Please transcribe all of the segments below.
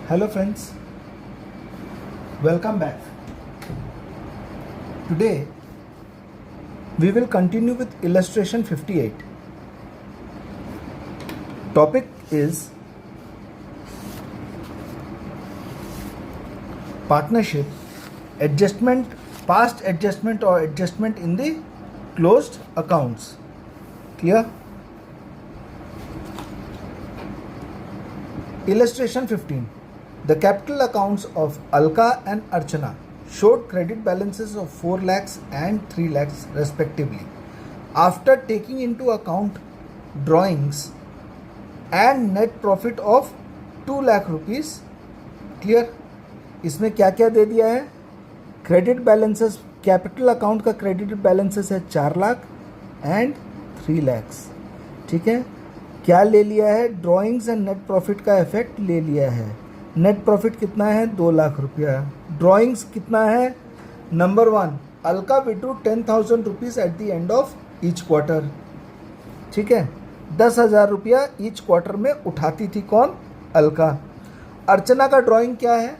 Hello friends, welcome back. Today we will continue with illustration 58. Topic is partnership, adjustment, past adjustment or adjustment in the closed accounts. Clear? Illustration 15. The capital accounts of Alka and Archana showed credit balances of 4 lakhs and 3 lakhs respectively. After taking into account drawings and net profit of 2 lakh rupees. Clear? इसमें क्या क्या दे दिया है? Credit balances, capital account का credit balances है 4 lakh and 3 lakhs. ठीक है. क्या ले लिया है? ड्राइंग्स एंड नेट प्रॉफिट का इफेक्ट ले लिया है. नेट प्रॉफिट कितना है? 2 लाख रुपया. ड्राइंग्स कितना है? Number 1, Alka withdrew 10,000 rupees at the end of each quarter. ठीक है. 10,000 रुपया ईच क्वार्टर में उठाती थी कौन? अलका. अर्चना का ड्राइंग क्या है?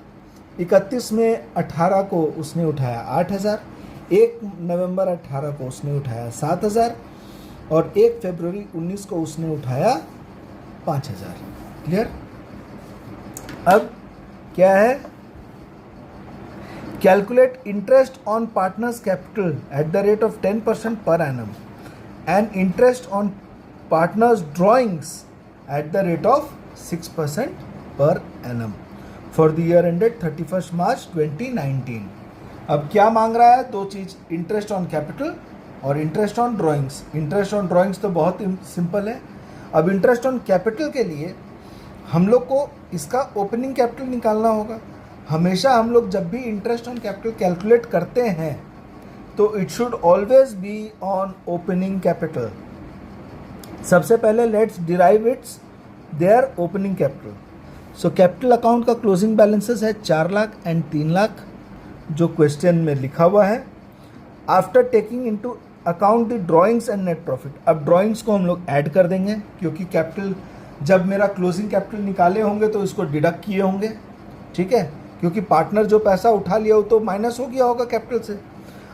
31 में 18 को उसने उठाया 8,000, 1 नवंबर 18 को उसने उठाया 7,000 और 1 फरवरी 19 को उसने उठाया 5,000. क्लियर? अब क्या है? Calculate interest on partners capital at the rate of 10% per annum and interest on partners drawings at the rate of 6% per annum for the year ended 31 March 2019. अब क्या मांग रहा है? 2 चीज़, इंटरेस्ट ऑन कैपिटल और interest on drawings. Interest on drawings तो बहुत simple है. अब इंटरेस्ट ऑन कैपिटल के लिए हम लोग को इसका ओपनिंग कैपिटल निकालना होगा. हमेशा हम लोग जब भी इंटरेस्ट ऑन कैपिटल कैलकुलेट करते हैं तो it should always be on opening capital. सबसे पहले let's derive its their opening capital. So capital account का क्लोजिंग बैलेंसेस है 4 लाख एंड 3 लाख जो क्वेश्चन में लिखा हुआ है. After taking into account the drawings and net profit. अब ड्राइंग्स को हम लोग ऐड कर देंगे क्योंकि कैपिटल जब मेरा क्लोजिंग कैपिटल निकाले होंगे तो इसको डिडक्ट किए होंगे. ठीक है, क्योंकि पार्टनर जो पैसा उठा लिया हो तो माइनस हो गया होगा कैपिटल से.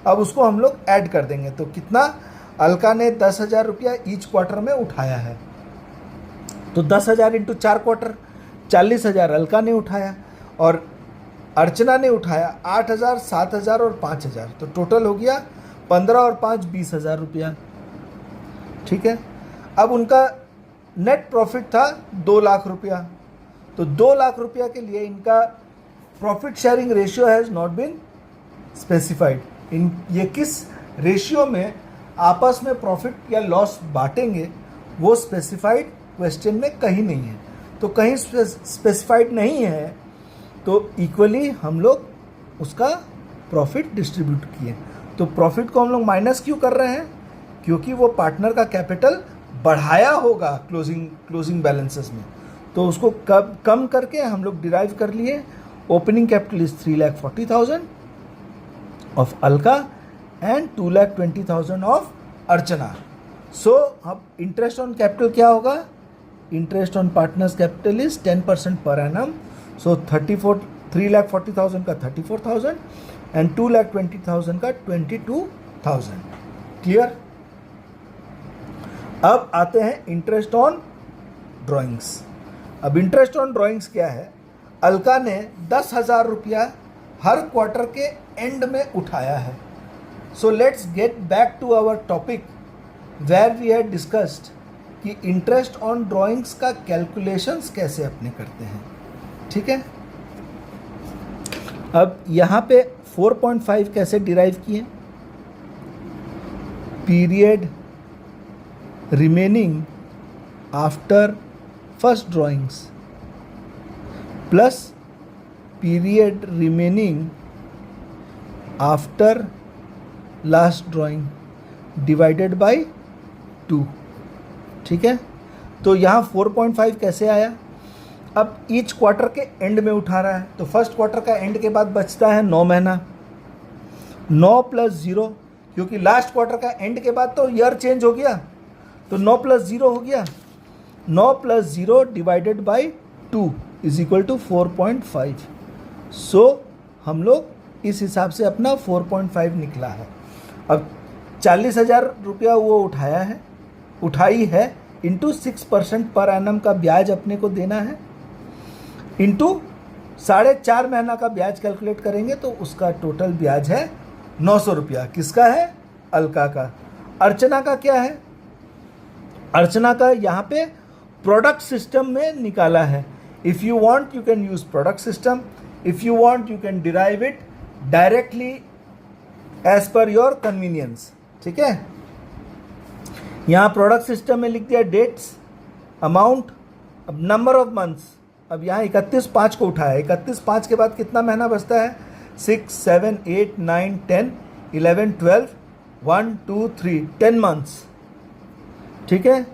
अब उसको हम लोग ऐड कर देंगे. तो कितना? अलका ने 10,000 रुपया ईच क्वार्टर में उठाया है तो 10,000 इंटू 4 क्वार्टर 40,000 अलका ने उठाया और अर्चना ने उठाया 8,000, 7,000 और 5,000. तो टोटल हो गया 15 और 5 20,000 रुपया. ठीक है. अब उनका नेट प्रॉफिट था 2 लाख रुपया. तो 2 लाख रुपया के लिए इनका profit sharing ratio has not been specified. ये किस रेशियो में आपस में प्रॉफिट या लॉस बांटेंगे वो स्पेसिफाइड क्वेश्चन में कहीं नहीं है. तो कहीं स्पेसिफाइड नहीं है तो इक्वली हम लोग उसका प्रॉफिट डिस्ट्रीब्यूट किए. तो प्रॉफिट को हम लोग माइनस क्यों कर रहे हैं? क्योंकि वो पार्टनर का कैपिटल बढ़ाया होगा क्लोजिंग बैलेंसेस में. तो उसको कम करके हम लोग डिराइव कर लिए. Opening capital is 3,40,000 of Alka and 2,20,000 of Archana. So अब इंटरेस्ट ऑन कैपिटल क्या होगा? Interest on partners capital is 10% per annum. सो 3,40,000 का 34,000 एंड 2,20,000 का 22,000. क्लियर? अब आते हैं इंटरेस्ट ऑन ड्राइंग्स. अब इंटरेस्ट ऑन ड्राइंग्स क्या है? अलका ने 10,000 रुपया हर क्वार्टर के एंड में उठाया है. So let's get back to our topic where we had discussed कि इंटरेस्ट ऑन ड्राइंग्स का कैलकुलेशंस कैसे अपने करते हैं. ठीक है. अब यहाँ पे 4.5 कैसे डिराइव किए? Period remaining after first drawings plus period remaining after last drawing divided by 2. ठीक है. तो यहाँ 4.5 कैसे आया? अब ईच क्वार्टर के एंड में उठा रहा है तो फर्स्ट क्वार्टर का एंड के बाद बचता है 9 महीना. 9 + 0 क्योंकि लास्ट क्वार्टर का एंड के बाद तो ईयर चेंज हो गया तो 9 + 0 हो गया. 9 + 0 divided by 2 is equal to 4.5। So हम लोग इस हिसाब से अपना 4.5 निकला है। अब 40,000 रुपया वो उठाई है इंटू 6% पर एनम का ब्याज अपने को देना है, इंटू 4.5 महीना का ब्याज कैलकुलेट करेंगे तो उसका टोटल ब्याज है 900 रुपया। किसका है? अलका का। अर्चना का क्या है? अर्चना का यहाँ पे प्रोडक्ट सिस्टम में निकाला है। If you want you can use product system, if you want you can derive it directly as per your convenience. ठीक है, यहाँ प्रोडक्ट सिस्टम में लिख दिया डेट्स, अमाउंट, अब नंबर ऑफ मंथ्स। अब यहाँ 31/5 को उठाया, 31/5 के बाद कितना महीना बचता है? 6, 7, 8, 9, 10, 11, 12, 1, 2, 3, 10 मंथ्स। ठीक है,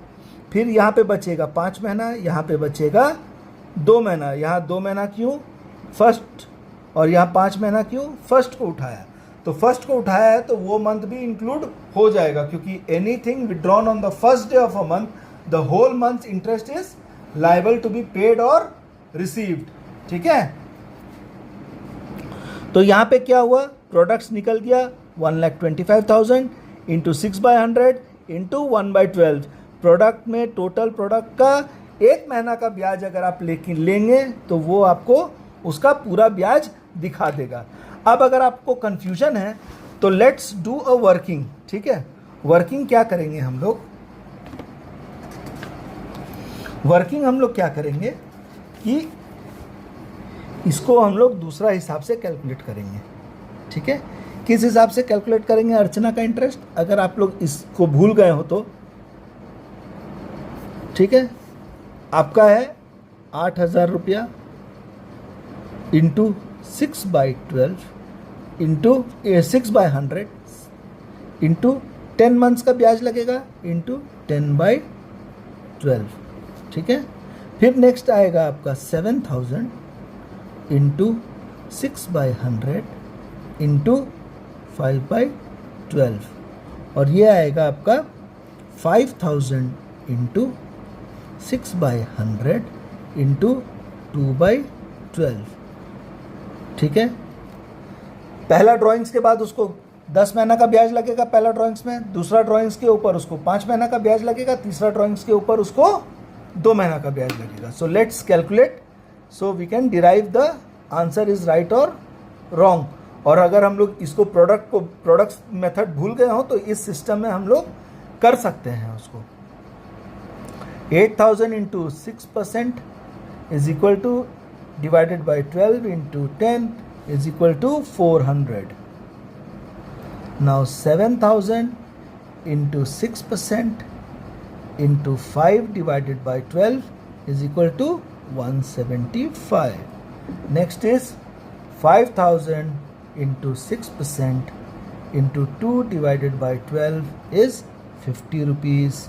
फिर यहाँ पे बचेगा 5 महीना, यहाँ पे बचेगा 2 महीना। यहाँ 2 महीना क्यों? फर्स्ट, और यहाँ 5 महीना क्यों? फर्स्ट को उठाया। तो फर्स्ट को उठाया है तो वो मंथ भी इंक्लूड हो जाएगा, क्योंकि anything withdrawn on the first day of a month, the whole month interest is liable to be paid और रिसीव्ड। ठीक है, तो यहाँ पे क्या हुआ? प्रोडक्ट्स निकल गया 1,25,000 इंटू 6/100 इंटू 1/12। प्रोडक्ट में टोटल प्रोडक्ट का 1 महीना का ब्याज अगर आप लेंगे तो वो आपको उसका पूरा ब्याज दिखा देगा। अब अगर आपको कंफ्यूजन है तो लेट्स डू अ वर्किंग। ठीक है, वर्किंग क्या करेंगे हम लोग? वर्किंग हम लोग क्या करेंगे कि इसको हम लोग दूसरा हिसाब से कैलकुलेट करेंगे। ठीक है, किस हिसाब से कैलकुलेट करेंगे अर्चना का इंटरेस्ट? अगर आप लोग इसको भूल गए हो तो ठीक है, आपका है 8,000 रुपया इंटू 6/12 इंटू 6/100 इंटू 10 मंथ्स का ब्याज लगेगा इंटू 10/12। ठीक है, फिर नेक्स्ट आएगा आपका 7,000 इंटू 6/100 इंटू 5/12, और ये आएगा आपका 5,000 इंटू 6/100 इंटू 2/12। ठीक है, पहला ड्राइंग्स के बाद उसको 10 महीना का ब्याज लगेगा पहला ड्राइंग्स में, दूसरा ड्राइंग्स के ऊपर उसको 5 महीना का ब्याज लगेगा, तीसरा ड्राइंग्स के ऊपर उसको 2 महीना का ब्याज लगेगा। So let's calculate, so we can derive the answer is right और रॉन्ग। और अगर हम लोग इसको प्रोडक्ट मेथड भूल गए हो तो इस सिस्टम में हम लोग कर सकते हैं उसको। 8,000 into 6% is equal two divided by 12 into 10 is equal to 400. Now 7,000 into 6% into 5 divided by 12 is equal to 175. Next is 5,000 into 6% into 2 divided by 12 is 50 rupees.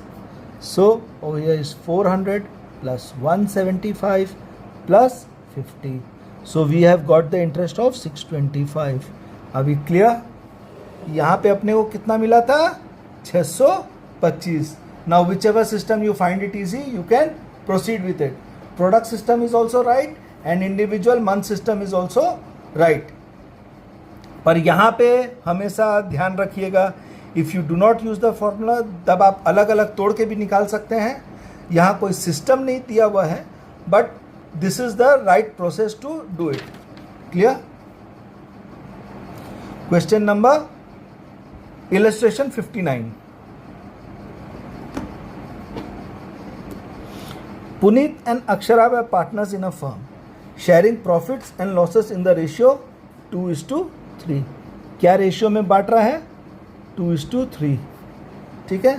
So over here is 400 plus 175 plus 50. So we have got the interest of 625. अभी clear? यहाँ पे अपने को कितना मिला था? 625. Now whichever system you find it easy, you can proceed with it. Product system is also right and individual month system is also right. पर यहाँ पे हमेशा ध्यान रखिएगा, if you do not use the formula, तब आप अलग अलग तोड़ के भी निकाल सकते हैं। यहाँ कोई सिस्टम नहीं दिया हुआ है, but this is the right process to do it. Clear? Question number illustration 59. Puneet and Akshara were partners in a firm, sharing profits and losses in the ratio 2:3. क्या रेशियो में बांट रहा है? 2:3. ठीक है,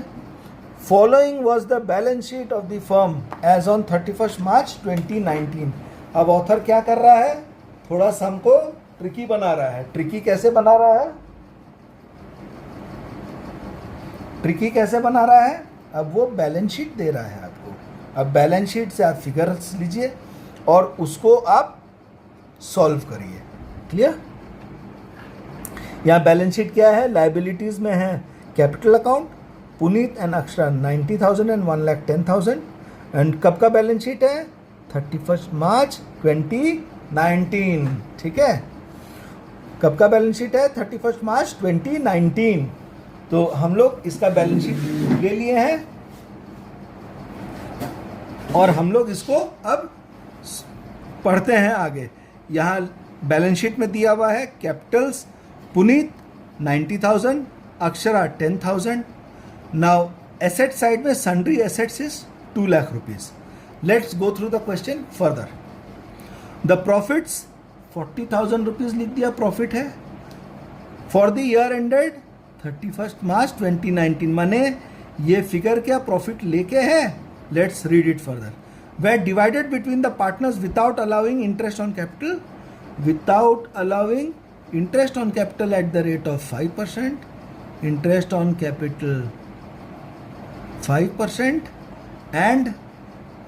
Following was the balance sheet of the firm as on 31st March 2019. अब author क्या कर रहा है? थोड़ा सा हमको ट्रिकी बना रहा है। ट्रिकी कैसे बना रहा है? ट्रिकी कैसे बना रहा है? अब वो बैलेंस शीट दे रहा है आपको। अब बैलेंस शीट से आप फिगर्स लीजिए और उसको आप सॉल्व करिए। क्लियर? यहाँ बैलेंस शीट क्या है? लाइबिलिटीज में है capital account, Puneet and Akshara 90,000 and 1,10,000। And कब का बैलेंस शीट है? 31 मार्च 2019। ठीक है, कब का बैलेंस शीट है? 31 मार्च 2019। तो हम लोग इसका बैलेंस शीट ले लिए हैं और हम लोग इसको अब पढ़ते हैं आगे। यहाँ बैलेंस शीट में दिया हुआ है capitals Puneet 90,000, Akshara 10,000। Now asset side में sundry assets is 2 lakh rupees. Let's go through the question further. The profits 40,000 rupees लिख दिया, प्रॉफिट है for the year ended 31 March 2019। माने ये फिगर क्या प्रॉफिट लेके है? Let's read it further. were divided between the partners without allowing interest on capital, without allowing interest on capital at the rate of 5%, interest on capital 5%, and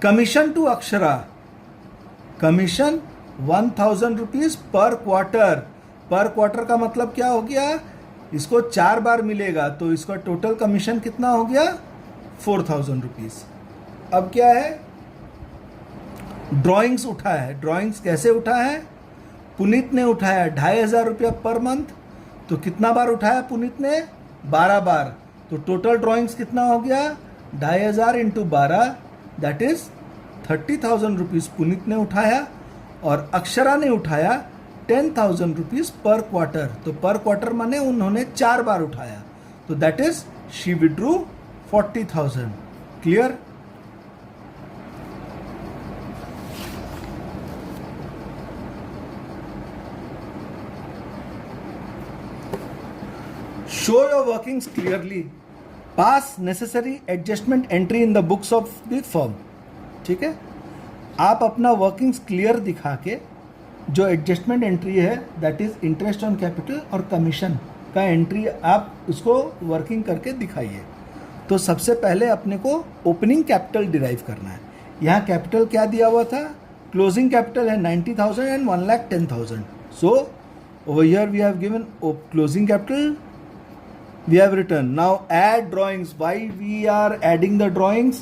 commission to Akshara, commission 1,000 rupees per quarter। पर quarter का मतलब क्या हो गया? इसको 4 बार मिलेगा तो इसका टोटल कमीशन कितना हो गया? 4,000 रुपीज। अब क्या है? ड्राइंग्स उठा है। ड्राइंग्स कैसे उठा है? पुनीत ने उठाया 2,500 रुपया पर मंथ। तो कितना बार उठाया पुनीत ने? 12 बार। तो टोटल ड्राइंग्स कितना हो गया? 2,500 into 12, that is 30,000 rupees Puneet ने उठाया। और अक्षरा ने उठाया 10,000 रुपीज पर क्वार्टर। तो पर क्वार्टर माने उन्होंने 4 बार उठाया, तो that is she withdrew 40,000। Clear? Show your workings clearly. Pass necessary adjustment entry in the books of the firm. ठीक है, आप अपना वर्किंग्स क्लियर दिखा के जो एडजस्टमेंट एंट्री है that is interest on capital और कमीशन का एंट्री आप उसको वर्किंग करके दिखाइए। तो सबसे पहले अपने को ओपनिंग कैपिटल डिराइव करना है। यहाँ कैपिटल क्या दिया हुआ था? क्लोजिंग कैपिटल है 90,000 and 1,10,000। So over here we have given closing capital, we have written now add drawings। why we are adding the drawings?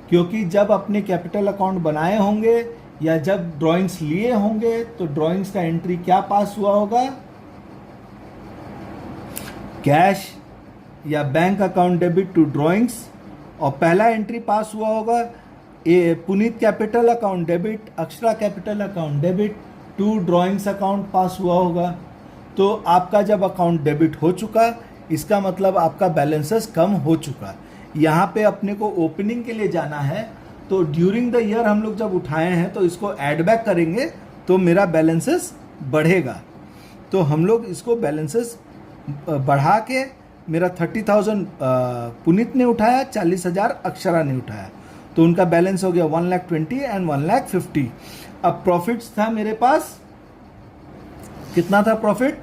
क्योंकि जब अपने कैपिटल अकाउंट बनाए होंगे या जब ड्राइंग्स लिए होंगे तो ड्राइंग्स का एंट्री क्या पास हुआ होगा? कैश या bank account debit to drawings. और पहला एंट्री पास हुआ होगा Puneet capital account debit, Akshara capital account debit to drawings account pass हुआ होगा। तो आपका जब अकाउंट डेबिट हो चुका, इसका मतलब आपका बैलेंसेस कम हो चुका। यहाँ पे अपने को ओपनिंग के लिए जाना है, तो ड्यूरिंग द ईयर हम लोग जब उठाए हैं तो इसको ऐड बैक करेंगे तो मेरा बैलेंसेस बढ़ेगा। तो हम लोग इसको बैलेंसेस बढ़ा के मेरा 30,000 पुनीत ने उठाया, 40,000 अक्षरा ने उठाया, तो उनका बैलेंस हो गया 1,20,000 एंड 1,50,000। अब प्रॉफिट्स था मेरे पास, कितना था profit?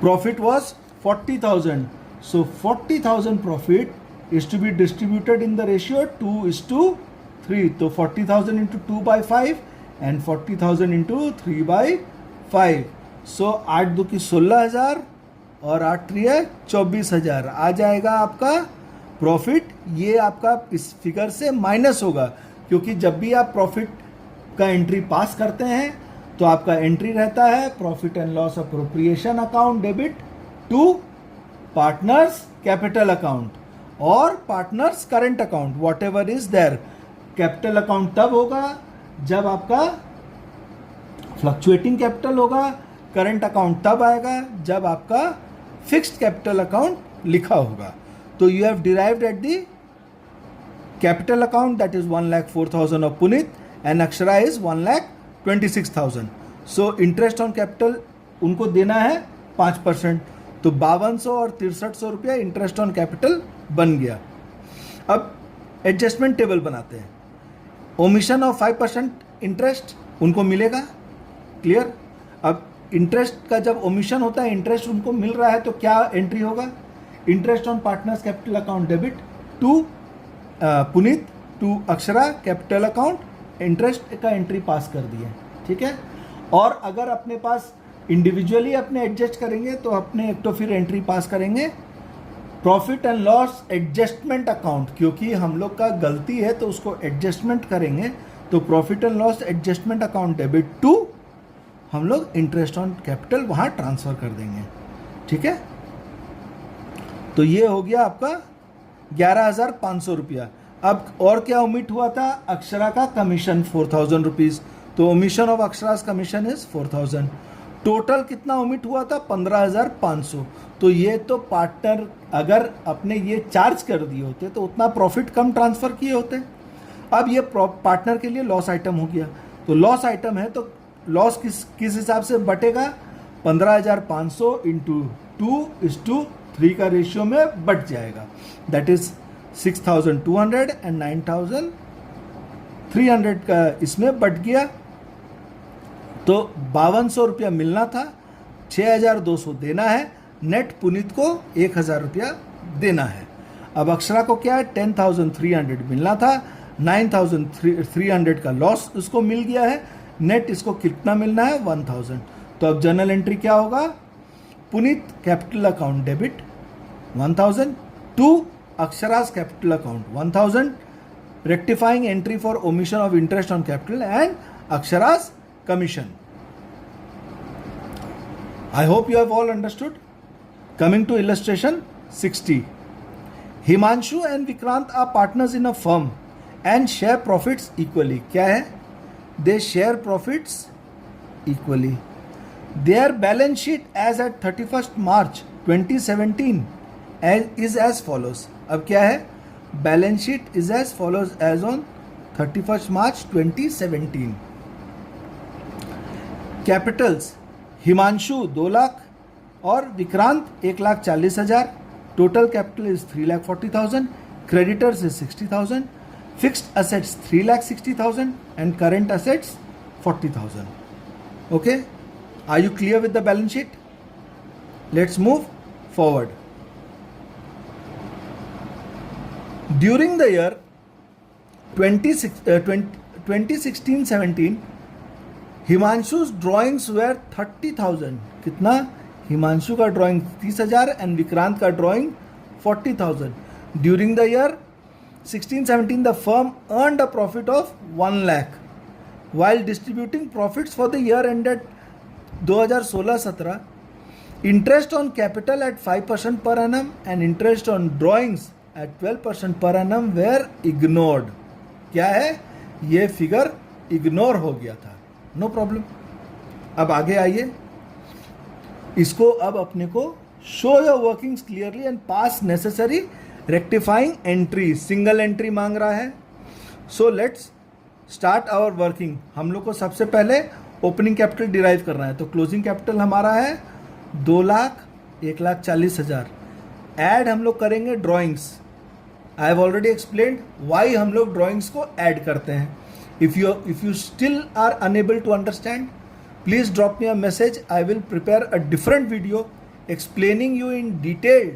Profit was 40,000। So 40,000 profit is to be distributed in the ratio 2:3. तो 40,000 into 2/5 and 40,000 into 3/5. So 8 2 की 16,000 और 8 3 है 24,000 आ जाएगा आपका प्रॉफिट। ये आपका इस फिगर से माइनस होगा, क्योंकि जब भी आप प्रॉफिट का एंट्री पास करते हैं तो आपका एंट्री रहता है profit and loss appropriation account debit to partners capital account और partners current account, whatever is there. Capital account तब होगा जब आपका फ्लक्चुएटिंग कैपिटल होगा, करंट अकाउंट तब आएगा जब आपका फिक्स्ड कैपिटल अकाउंट लिखा होगा। तो you have derived at the capital account that is 1,04,000 of Puneet and Akshara is 1,26,000। So interest on capital उनको देना है 5%, तो 5,200 और 6,300 रुपया इंटरेस्ट ऑन कैपिटल बन गया। अब एडजस्टमेंट टेबल बनाते हैं। ओमिशन ऑफ 5% इंटरेस्ट उनको मिलेगा, क्लियर। अब इंटरेस्ट का जब ओमिशन होता है, इंटरेस्ट उनको मिल रहा है, तो क्या एंट्री होगा? Interest on partners capital account debit to Puneet to Akshara capital account, interest का एंट्री पास कर दिए, ठीक है। और अगर अपने पास इंडिविजुअली अपने एडजस्ट करेंगे तो अपने एक तो फिर एंट्री पास करेंगे profit and loss adjustment account, क्योंकि हम लोग का गलती है तो उसको एडजस्टमेंट करेंगे तो profit and loss adjustment account debit to, हम लोग इंटरेस्ट ऑन कैपिटल वहाँ ट्रांसफ़र कर देंगे, ठीक है। तो ये हो गया आपका 11,500 रुपया। अब और क्या ओमिट हुआ था, अक्षरा का कमीशन 4,000 रुपीज़, तो omission of Akshraj commission is 4,000। Total कितना ओमिट हुआ था, 15,500। तो ये तो पार्टनर अगर अपने ये चार्ज कर दिए होते तो उतना प्रॉफिट कम ट्रांसफ़र किए होते। अब ये पार्टनर के लिए लॉस आइटम हो गया, तो लॉस आइटम है तो लॉस किस हिसाब से बटेगा, 15,500 इंटू 2:3 का रेशियो में बट जाएगा, दैट इज 6,200 एंड 9,300 का इसमें बट गया। तो 5,200 रुपया मिलना था, 6,200 देना है, नेट पुनीत को 1,000 रुपया देना है। अब अक्षरा को क्या है, 10,300 मिलना था, 9,300 का लॉस उसको मिल गया है, नेट इसको कितना मिलना है, 1,000। तो अब जर्नल एंट्री क्या होगा, Puneet capital account debit 1,000 to Akshraj capital account 1,000, rectifying entry for omission of interest on capital and Akshraj commission. I hope you have all understood. Coming to illustration 60. Himanshu and Vikrant are partners in a firm and share profits equally. क्या है? They share profits equally. Their balance sheet as at 31st March 2017 is as follows. अब क्या है? Balance sheet is as follows as on 31st March 2017. Capitals, Himanshu 2 lakh और Vikrant 1,40,000, total capital is 3,40,000, creditors is 60,000, fixed assets 3,60,000 and current assets 40,000. Okay, are you clear with the balance sheet? Let's move forward. During the year 2016-17 Himanshu's drawings were 30,000. कितना, हिमांशु का drawing 30,000 and Vikrant का drawing 40,000. During the year 16-17 the firm earned a profit of 1 lakh while distributing profits for the year ended 2016-17. Interest on capital at 5% per annum and interest on drawings at 12% per annum were ignored. क्या है, ये figure ignore हो गया था, no problem. अब आगे आइए, इसको अब अपने को show your workings clearly and pass necessary rectifying entry. Single entry मांग रहा है. So let's start our working. हम लोग को सबसे पहले ओपनिंग कैपिटल डिराइव करना है. तो क्लोजिंग कैपिटल हमारा है 2,01,40,000. ऐड हम लोग करेंगे drawings. I have already explained why हम लोग ड्राइंग्स को ऐड करते हैं. If you still are unable to understand, please drop me a message. I will prepare a different video explaining you in detail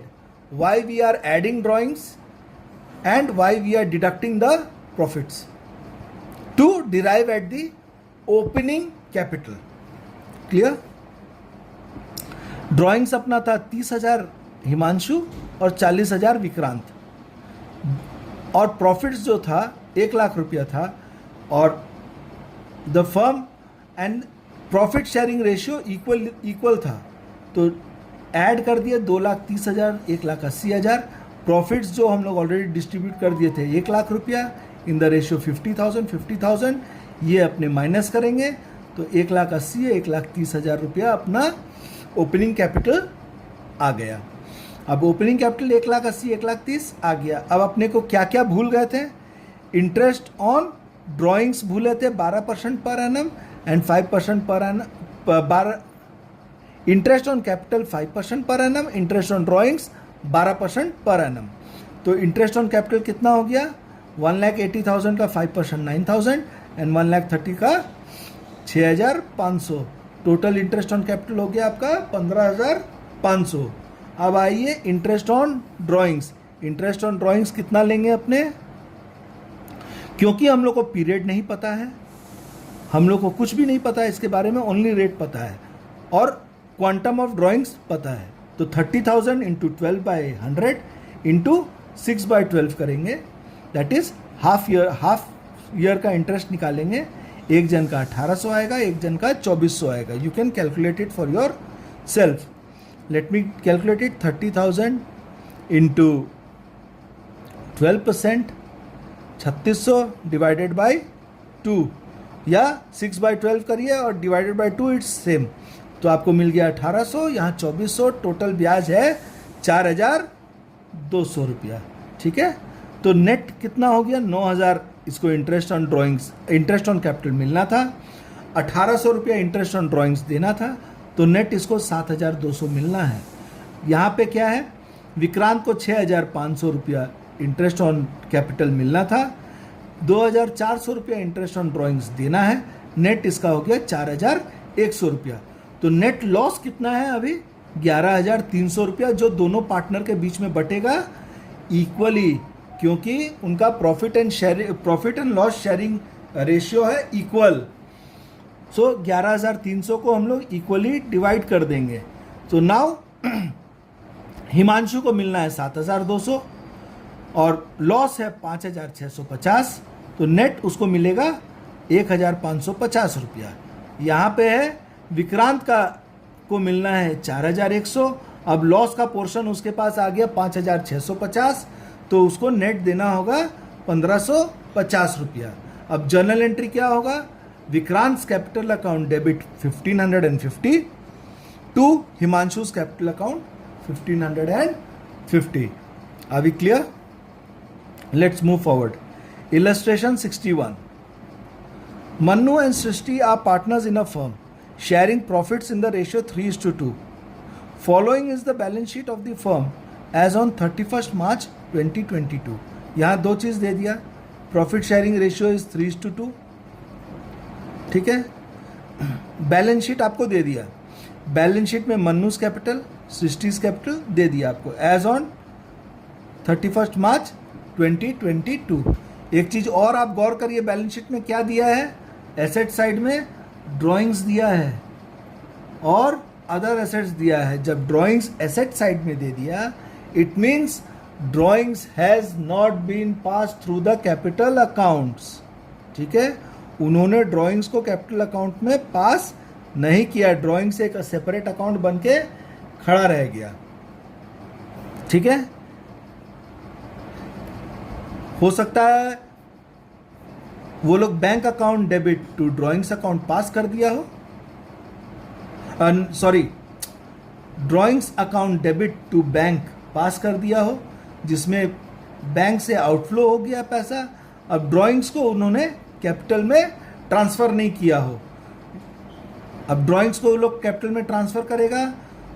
why we are adding drawings and why we are deducting the profits to derive at the opening capital. Clear? Drawings अपना था 30,000 हिमांशु और 40,000 विक्रांत, और profits जो था 1 लाख रुपया था, और the firm and profit sharing ratio equal था. तो ऐड कर दिए 2,30,000, 1,80,000. प्रॉफिट्स जो हम लोग ऑलरेडी डिस्ट्रीब्यूट कर दिए थे 1 लाख रुपया इन द रेशियो 50,000, ये अपने माइनस करेंगे तो 1,80,000 1,30,000 रुपया अपना ओपनिंग कैपिटल आ गया. अब ओपनिंग कैपिटल 1,80,000 1,30,000 आ गया. अब अपने को क्या क्या भूल गए थे, इंटरेस्ट ऑन ड्राइंग्स भूले थे 12% per annum and 5% per annum, interest on capital 5% per annum, interest on drawings 12% per annum. तो इंटरेस्ट ऑन कैपिटल कितना हो गया, 1,80,000 का 5% 9,000 एंड 1,30,000 का 6,500. टोटल इंटरेस्ट ऑन कैपिटल हो गया आपका 15,500. अब आइए interest on drawings. Interest on drawings कितना लेंगे अपने, क्योंकि हम लोग को पीरियड नहीं पता है, हम लोग को कुछ भी नहीं पता है इसके बारे में, ओनली रेट पता है और क्वांटम ऑफ ड्राइंग्स पता है. तो 30,000 इंटू 12/100 इंटू 6/12 करेंगे, दैट इज हाफ ईयर का इंटरेस्ट निकालेंगे, एक जन का 1800 आएगा, एक जन का 2400 आएगा. You can calculate it for your self. Let me calculate it. 30,000 into 12%, 3600 divided by 2, या 6/12 करिए और डिवाइडेड बाई 2, इट्स सेम. तो आपको मिल गया 1800, यहाँ 2400. टोटल ब्याज है 4,200 रुपया. ठीक है, तो नेट कितना हो गया? 9,000 इसको interest on drawings, interest on capital मिलना था. 1,800 रुपया इंटरेस्ट ऑन ड्राइंग्स देना था, तो नेट इसको 7,200 मिलना है. यहाँ पे क्या है, विक्रांत को 6,500 रुपया इंटरेस्ट ऑन कैपिटल मिलना था, 2,400 रुपया इंटरेस्ट ऑन ड्राइंग्स देना है. नेट इसका हो गया 4,100 रुपया. तो नेट लॉस कितना है अभी? 11,300 रुपया, जो दोनों पार्टनर के बीच में बटेगा इक्वली, क्योंकि उनका profit and loss sharing ratio है इक्वल. सो 11,300 को हम लोग इक्वली डिवाइड कर देंगे. तो नाउ हिमांशु को मिलना है 7,200 और लॉस है 5,650, तो नेट उसको मिलेगा 1,550 रुपया. यहाँ पे है विक्रांत को मिलना है 4,100. अब लॉस का पोर्शन उसके पास आ गया 5,650, तो उसको नेट देना होगा 1,550 रुपया. अब जर्नल एंट्री क्या होगा? Vikrant capital account debit 1,550 to Himanshu's capital account 1,550. Are we clear? Let's move forward. Illustration 61. Manu and Srishti are partners in a firm, sharing profits in the ratio 3:2. Following is the balance sheet of the firm as on 31st March 2022. यहाँ दो चीज़ दे दिया, profit sharing ratio is 3:2. ठीक है, balance sheet आपको दे दिया. Balance sheet में मन्नूज capital, सृष्टिज capital दे दिया आपको एज ऑन 31st मार्च 2022. एक चीज़ और आप गौर करिए, बैलेंस शीट में क्या दिया है? एसेट साइड में ड्राइंग्स दिया है और अदर एसेट्स दिया है. जब ड्राइंग्स एसेट साइड में दे दिया, it means drawings has not been pass through the capital accounts. ठीक है, उन्होंने ड्राइंग्स को कैपिटल अकाउंट में पास नहीं किया. ड्राइंग्स एक सेपरेट अकाउंट बन के खड़ा रह गया. ठीक है, हो सकता है वो लोग bank account debit to drawings account pass कर दिया हो, sorry, drawings account debit to bank pass कर दिया हो, जिसमें बैंक से आउटफ्लो हो गया पैसा. अब ड्राइंग्स को उन्होंने कैपिटल में ट्रांसफ़र नहीं किया हो. अब ड्राइंग्स को वो लोग कैपिटल में ट्रांसफ़र करेगा,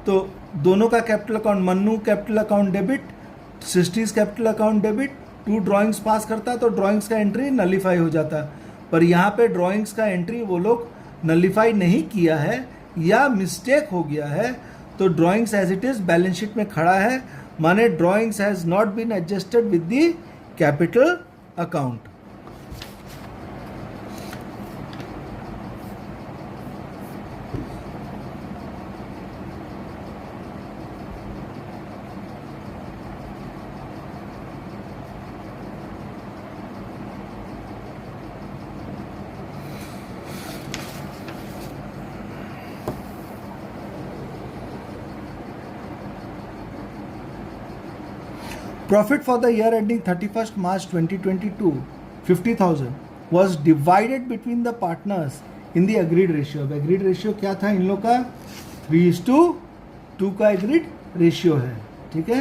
तो दोनों का capital account, Mannu capital account debit, Srishti's capital account debit to drawings pass करता, तो ड्राइंग्स का एंट्री नलीफाई हो जाता. पर यहाँ पे ड्राइंग्स का एंट्री वो लोग नलीफाई नहीं किया है या मिस्टेक हो गया है, तो drawings as it is balance sheet में खड़ा है, माने drawings has not been adjusted with the capital account. Profit for the year ending 31st March 2022, 50,000 was divided between the partners in the agreed ratio. अब agreed ratio क्या था इन लोग का? 3:2 का agreed ratio है. ठीक है,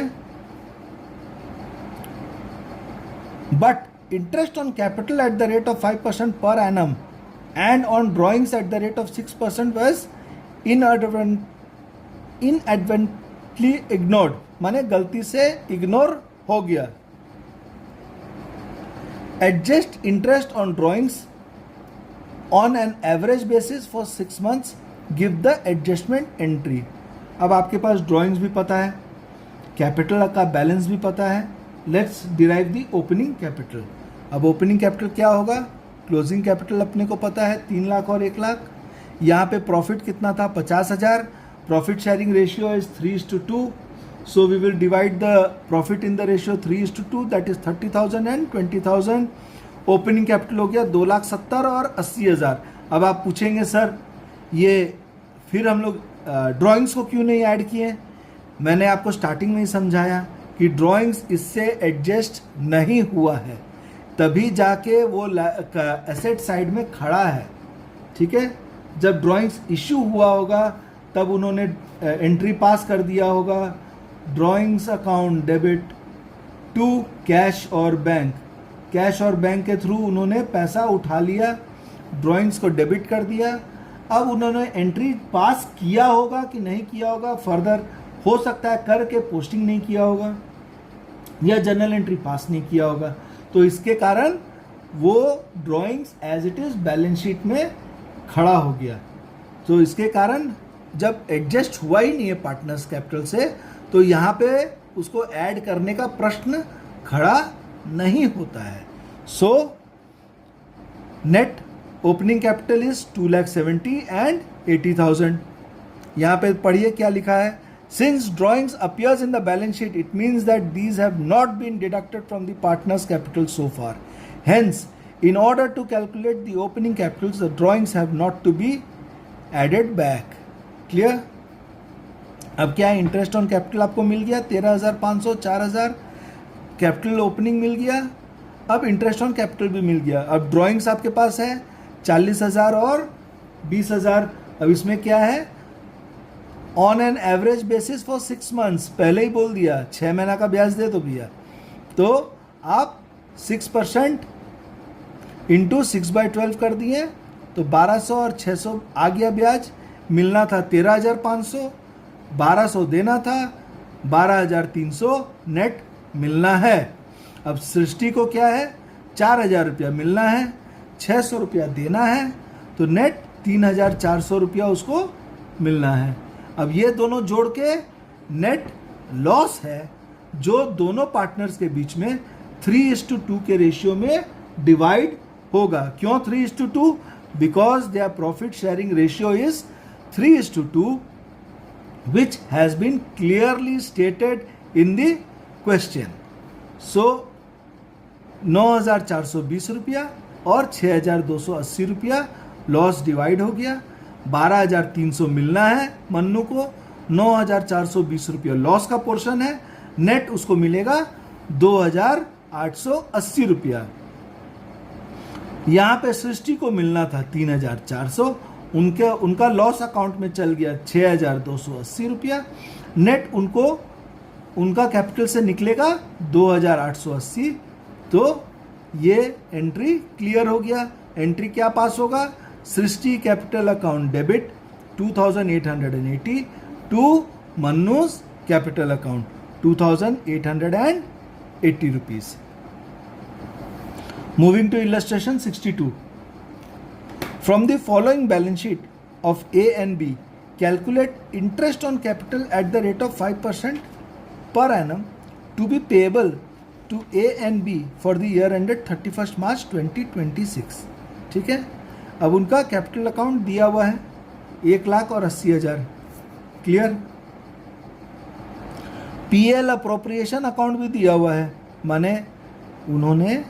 but interest on capital at the rate of 5% per annum and on drawings at the rate of 6% was inadvertently ignored. माने गलती से इग्नोर हो गया. Adjust interest on drawings on an average basis for 6 months, give the adjustment entry. अब आपके पास drawings भी पता है, कैपिटल का बैलेंस भी पता है. Let's derive the opening capital. अब ओपनिंग कैपिटल क्या होगा? क्लोजिंग कैपिटल अपने को पता है 3 लाख और 1 लाख. यहाँ पे प्रॉफिट कितना था? 50,000. Profit sharing ratio is 3:2. So we will divide the profit in the ratio 3:2, that is 30,000 and 20,000. Opening capital हो गया 2,70,000 और 80,000। अब आप पूछेंगे सर ये फिर हम लोग ड्राइंग्स को क्यों नहीं ऐड किए? मैंने आपको स्टार्टिंग में ही समझाया कि ड्राइंग्स इससे एडजस्ट नहीं हुआ है, तभी जाके वो एसेट साइड में खड़ा है। ठीक है, जब ड्राइंग्स इशू हुआ होगा तब उन्होंने एंट्री पास कर दिया होगा, drawings account debit to cash और बैंक, कैश और बैंक के थ्रू उन्होंने पैसा उठा लिया, ड्राइंग्स को डेबिट कर दिया। अब उन्होंने एंट्री पास किया होगा कि नहीं किया होगा, फर्दर हो सकता है करके पोस्टिंग नहीं किया होगा या जर्नल एंट्री पास नहीं किया होगा, तो इसके कारण वो drawings as it is balance sheet में खड़ा हो गया। तो इसके कारण जब एडजस्ट हुआ ही नहीं है पार्टनर्स कैपिटल से, तो यहाँ पे उसको ऐड करने का प्रश्न खड़ा नहीं होता है। So net opening capital is 2,70,000 and 80,000। यहाँ पे पढ़िए क्या लिखा है, since drawings appears in the balance sheet it means that these have not been deducted from the partners capital so far, hence in order to calculate the opening capitals the drawings have not to be added back. Clear? अब क्या है, interest on capital आपको मिल गया 13,500, 4,000 capital opening मिल गया, अब interest on capital भी मिल गया। अब ड्राइंग्स आपके पास है 40,000 और 20,000। अब इसमें क्या है, on an average basis for 6 months, पहले ही बोल दिया 6 महीना का ब्याज दे दो भैया, तो आप 6% इंटू 6/12 कर दिए तो 1,200 और 600 आ गया ब्याज, मिलना था 13,500, 1,200 देना था, 12,300 नेट मिलना है। अब सृष्टि को क्या है, 4,000 रुपया मिलना है, 600 रुपया देना है, तो नेट 3,400 रुपया उसको मिलना है। अब ये दोनों जोड़ के नेट लॉस है जो दोनों पार्टनर्स के बीच में 3:2 के रेशियो में डिवाइड होगा। क्यों 3:2? Because their profit sharing ratio is 3:2 which has been clearly stated in the question. So 9,420 रुपया और 6,280 रुपया लॉस डिवाइड हो गया, 12,300 मिलना है मन्नू को, 9,420 रुपया लॉस का पोर्शन है, नेट उसको मिलेगा 2,880 रुपया। यहाँ पे सृष्टि को मिलना था 3,400, उनका लॉस अकाउंट में चल गया 6,280 रुपया, नेट उनको उनका कैपिटल से निकलेगा 2,880। तो ये एंट्री क्लियर हो गया। एंट्री क्या पास होगा, Srishti capital account debit 2,880 to Mannu's capital account 2,880 rupees. Moving to illustration 62. From the following balance sheet of A and B, calculate interest on capital at the rate of 5% per annum to be payable to A and B for the year ended 31st March 2026. ठीक है, अब उनका capital account दिया हुआ है 1,80,000। Clear? PL appropriation account भी दिया हुआ है, माने उन्होंने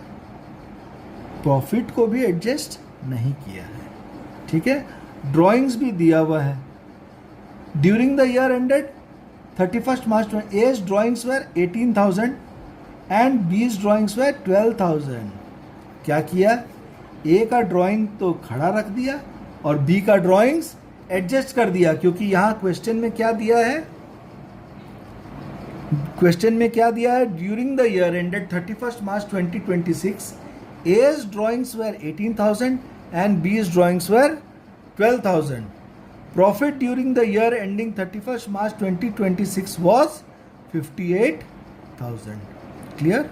प्रॉफिट को भी एडजस्ट नहीं किया है। ठीक है, ड्राइंग्स भी दिया हुआ है। During the year ended 31st March में A's drawings were 18,000 and B's drawings were 12,000। क्या किया, A का ड्राइंग तो खड़ा रख दिया और B का ड्राइंग्स एडजस्ट कर दिया, क्योंकि यहाँ क्वेश्चन में क्या दिया है, क्वेश्चन में क्या दिया है, during the year ended 31st March 2026 A's drawings were 18,000 and B's drawings were 12,000. Profit during the year ending 31st March 2026 was 58,000. Clear?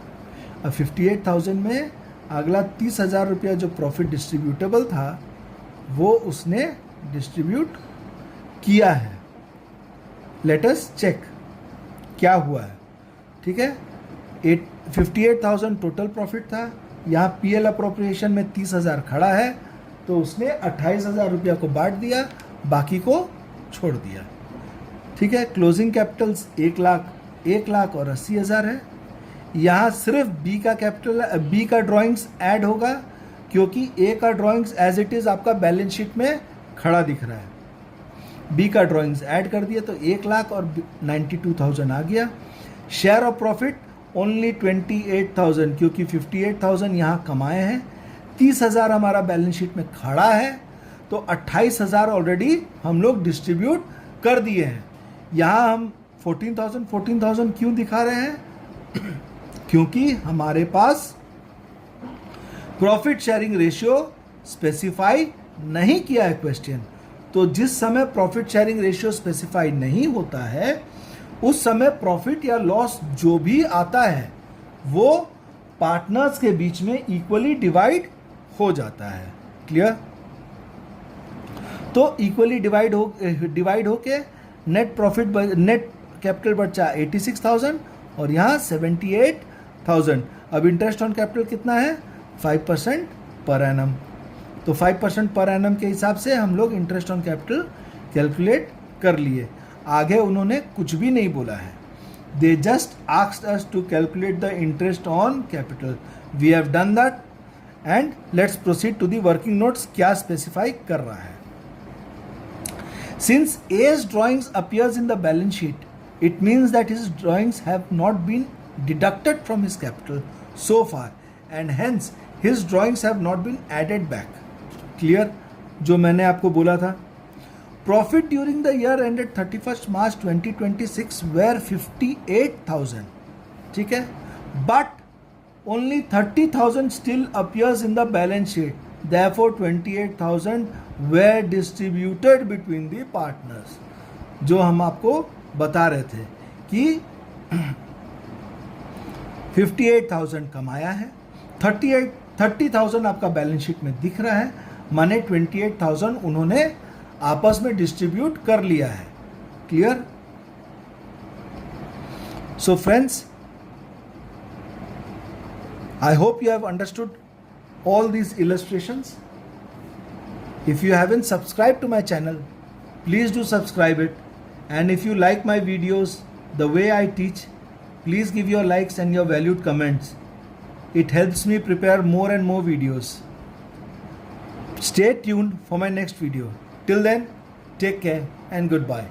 अब 58,000 में अगला 30,000 रुपया जो प्रॉफिट डिस्ट्रीब्यूटेबल था वो उसने डिस्ट्रीब्यूट किया है। लेट अस चेक क्या हुआ है। ठीक है, 58,000 टोटल प्रॉफिट था, यहाँ पीएल अप्रोप्रिएशन में 30,000 खड़ा है, तो उसने 28,000 रुपया को बांट दिया, बाकी को छोड़ दिया। ठीक है, क्लोजिंग कैपिटल्स 1,00,000 और 80,000 है। यहाँ सिर्फ बी का कैपिटल, बी का ड्राइंग्स ऐड होगा क्योंकि ए का ड्राइंग्स एज इट इज़ आपका बैलेंस शीट में खड़ा दिख रहा है। बी का ड्राइंग्स ऐड कर दिया तो 1,00,000 और 92,000 आ गया। शेयर ऑफ प्रॉफिट ओनली 28,000 क्योंकि 58,000 यहाँ कमाए हैं। 30,000 हमारा बैलेंस शीट में खड़ा है तो 28,000 ऑलरेडी हम लोग डिस्ट्रीब्यूट कर दिए हैं। यहाँ हम 14,000 क्यों दिखा रहे हैं? क्योंकि हमारे पास प्रॉफिट शेयरिंग रेशियो स्पेसिफाई नहीं किया है क्वेश्चन। तो जिस समय प्रॉफिट शेयरिंग रेशियो स्पेसिफाई नहीं होता है उस समय प्रॉफिट या लॉस जो भी आता है वो पार्टनर्स के बीच में इक्वली डिवाइड हो जाता है। क्लियर? तो इक्वली डिवाइड होके नेट प्रॉफिट नेट कैपिटल बचा 86,000 और यहाँ 78,000। अब इंटरेस्ट ऑन कैपिटल कितना है? 5% पर एनम। तो 5% पर एनम के हिसाब से हम लोग इंटरेस्ट ऑन कैपिटल कैलकुलेट कर लिए। आगे उन्होंने कुछ भी नहीं बोला है। They just asked us to calculate the interest on capital. We have done that and let's proceed to the working notes. क्या स्पेसिफाई कर रहा है? Since A's drawings appears in the balance sheet, it means that his drawings have not been deducted from his capital so far, and hence his drawings have not been added back. Clear? जो मैंने आपको बोला था। Profit during the year ended 31st March 2026 were 58,000. ठीक है? But only 30,000 still appears in the balance sheet. Therefore 28,000 were distributed between the partners. जो हम आपको बता रहे थे कि 58,000 कमाया है, 30,000 आपका बैलेंस शीट में दिख रहा है, माने 28,000 उन्होंने आपस में डिस्ट्रीब्यूट कर लिया है। Clear? So friends, I hope you have understood all these illustrations. If you haven't subscribed to my channel, please do subscribe it. And if you like my videos, the way I teach, please give your likes and your valued comments. It helps me prepare more and more videos. Stay tuned for my next video. Till then, take care and goodbye.